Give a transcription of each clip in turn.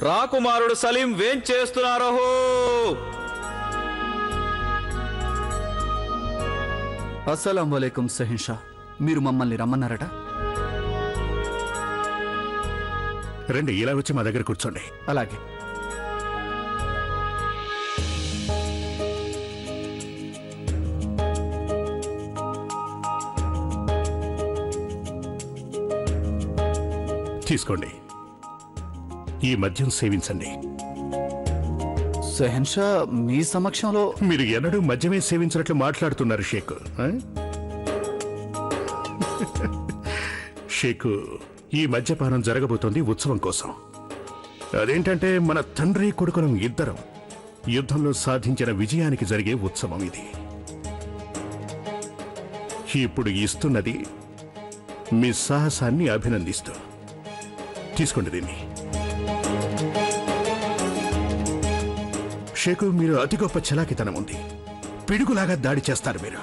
రాకుమారుడు సలీం వేం చేస్తున్నారో. అస్సలాం వలైకుం షహన్షా, మీరు మమ్మల్ని రమ్మన్నారట. రండి, ఇలా వచ్చి మా దగ్గర కూర్చోండి. అలాగే. తీసుకోండి, ఈ మద్యం సేవించండి. షహన్షా, మీ సమక్షంలో మీరు ఎన్నడూ మద్యమే సేవించినట్లు మాట్లాడుతున్నారు షేక్. షేక్, ఈ మద్యపానం జరగబోతోంది ఉత్సవం కోసం. అదేంటంటే మన తండ్రి కొడుకులం ఇద్దరం యుద్ధంలో సాధించిన విజయానికి జరిగే ఉత్సవం ఇది. ఇప్పుడు ఇస్తున్నది మీ సాహసాన్ని అభినందిస్తూ. తీసుకోండి దీన్ని. షేకు, మీరు అతి గొప్ప చలాకితనం ఉంది. పిడుగులాగా దాడి చేస్తారు మీరు.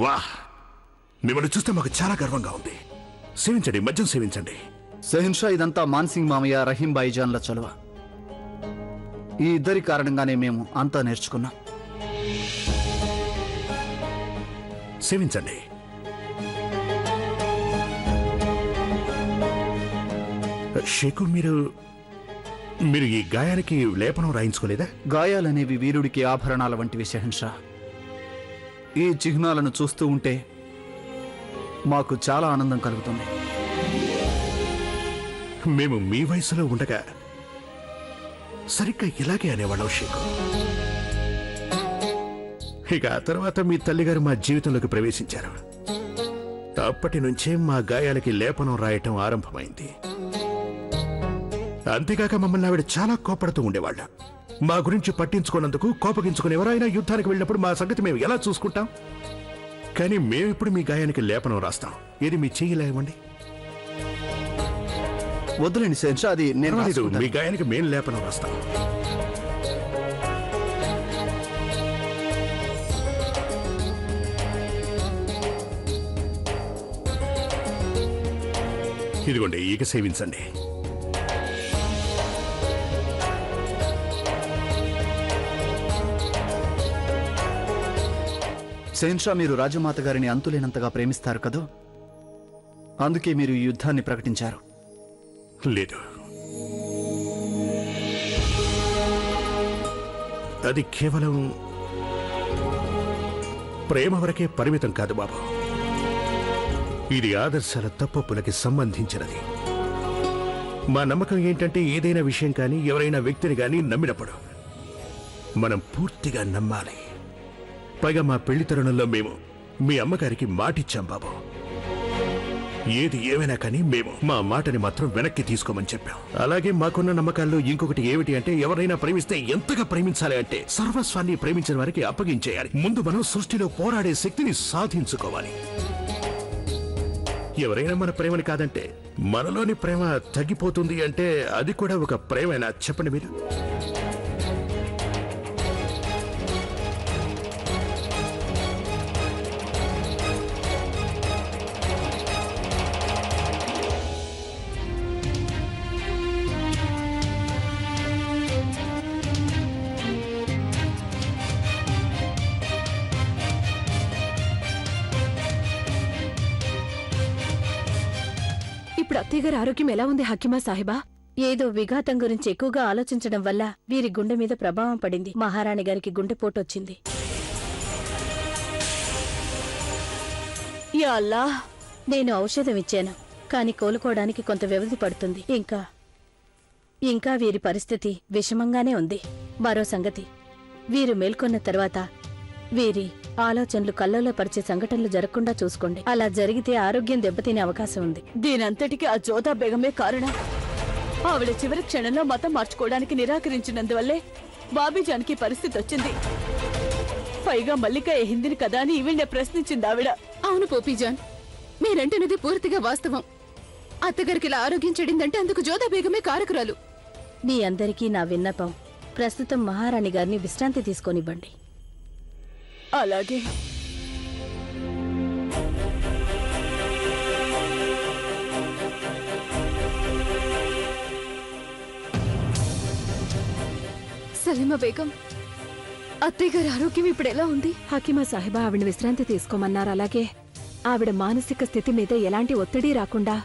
వాహ్, మిమ్మల్ని చూస్తే మాకు చాలా గర్వంగా ఉంది. సేవించండి, మద్యం సేవించండి. షహన్షా, ఇదంతా మాన్సింగ్ మామయ్య, రహీం భాయిజాన్ల చలువ. ఈ ఇద్దరి కారణంగానే మేము అంతా నేర్చుకున్నాం. సేవించండి. షేకు, మీరు ఈ గాయానికి లేపనం రాయించుకోలేదా? గాయాలనేవి వీరుడికి ఆభరణాల వంటివి షహన్షా. ఈ చిహ్నాలను చూస్తూ ఉంటే మాకు చాలా ఆనందం కలుగుతుంది. మేము మీ వయసులో ఉండగా సరిగ్గా ఇలాగే అనేవాళ్ళం షేకు. ఇక ఆ తర్వాత మీ తల్లిగారు మా జీవితంలోకి ప్రవేశించారు. అప్పటి నుంచే మా గాయాలకి లేపనం రాయటం ఆరంభమైంది. అంతేకాక మమ్మల్ని ఆవిడ చాలా కోపడుతూ ఉండేవాళ్ళ. మా గురించి పట్టించుకున్నందుకు కోపగించుకునేవారు. ఆయన యుద్ధానికి వెళ్ళినప్పుడు మా సంగతి మేము ఎలా చూసుకుంటాం? కానీ మేమిప్పుడు మీ గాయానికి లేపనం రాస్తాం. ఏది మీ చెయ్యి లేవండి. వద్దులేండి షహన్షా, అది నేను మీ గాయానికి మేము లేపనం రాస్తాం. ఇదిగోండి, ఇక సేవించండి. షహన్షా, మీరు రాజమాత గారిని అంతులేనంతగా ప్రేమిస్తారు కదూ, అందుకే మీరు ఈ యుద్ధాన్ని ప్రకటించారు. లేదు, అది కేవలం ప్రేమ వరకే పరిమితం కాదు బాబు. ఇది ఆదర్శాల తప్పొప్పులకి సంబంధించినది. మా నమ్మకం ఏంటంటే ఏదైనా విషయం కానీ ఎవరైనా వ్యక్తిని కానీ నమ్మినప్పుడు మనం పూర్తిగా నమ్మాలి. పైగా మా పెళ్లి తరుణంలో మేము మీ అమ్మగారికి మాటిచ్చాం బాబు. ఏది ఏమైనా కానీ మేము మా మాటని మాత్రం వెనక్కి తీసుకోమని చెప్పాం. అలాగే మాకున్న నమ్మకాల్లో ఇంకొకటి ఏమిటి అంటే, ఎవరైనా ప్రేమిస్తే ఎంతగా ప్రేమించాలి అంటే సర్వస్వాన్ని ప్రేమించిన వారికి అప్పగించేయాలి. ముందు మనం సృష్టిలో పోరాడే శక్తిని సాధించుకోవాలి. ఎవరైనా మన ప్రేమని కాదంటే మనలోని ప్రేమ తగ్గిపోతుంది అంటే అది కూడా ఒక ప్రేమేనా చెప్పండి మీరు? ఇప్పుడు అత్తయ్య గారి ఆరోగ్యం ఎలా ఉంది హకీమా సాహిబా? ఏదో విఘాతం గురించి ఎక్కువగా ఆలోచించడం వల్ల వీరి గుండె మీద ప్రభావం పడింది. మహారాణి గారికి గుండెపోటొచ్చింది. యా అల్లాహ్, నేను ఔషధం ఇచ్చాను, కాని కోలుకోవడానికి కొంత వ్యవధి పడుతుంది. ఇంకా వీరి పరిస్థితి విషమంగానే ఉంది. మరో సంగతి, వీరు మేల్కొన్న తర్వాత వీరి ఆలోచనలు కల్లోలో పరిచే సంఘటనలు జరగకుండా చూసుకోండి. అలా జరిగితే ఆరోగ్యం దెబ్బతినే అవకాశం ఉంది. దీనంతటికీ ఆ జోదా బేగమే కారణం. ఆవిడ చివరి క్షణంలో మతం మార్చుకోవడానికి నిరాకరించినందువల్లే బాబీజాన్కి పరిస్థితి వచ్చింది. పైగా మల్లిక ఏ హిందీని కదా అని ఈవిడ్నే ప్రశ్నించింది ఆవిడ. అవును పోపీజాన్, మీరంటున్నది పూర్తిగా వాస్తవం. అత్తగారికి ఇలా ఆరోగ్యం చెడిందంటే అందుకు జోదా బేగమే కారకురాలు. మీ అందరికీ నా విన్నపం, ప్రస్తుతం మహారాణి గారిని విశ్రాంతి తీసుకోనివ్వండి. అలాగే. హకీమా బేగం, అత్తయ్య గారి ఆరోగ్యం ఇప్పుడు ఎలా ఉంది? హకీమా సాహిబా ఆవిడ విశ్రాంతి తీసుకోమన్నారు. అలాగే ఆవిడ మానసిక స్థితి మీద ఎలాంటి ఒత్తిడి రాకుండా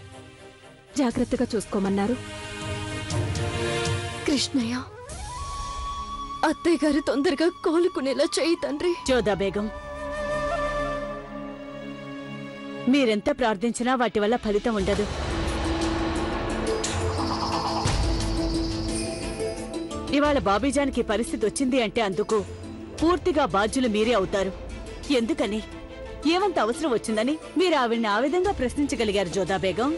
జాగ్రత్తగా చూసుకోమన్నారు. కృష్ణయ్య, అత్తయ్య గారు తొందరగా కోలుకునేలా చేయి తండ్రి. జోదా బేగం, మీరెంత ప్రార్థించినా వాటి వల్ల ఫలితం ఉండదు. ఇవాళ బాబీజాన్కి పరిస్థితి వచ్చింది అంటే అందుకు పూర్తిగా బాధ్యులు మీరే అవుతారు. ఎందుకని? ఏమంత అవసరం వచ్చిందని మీరు ఆవిడ్ని ఆ విధంగా ప్రశ్నించగలిగారు జోదా బేగం?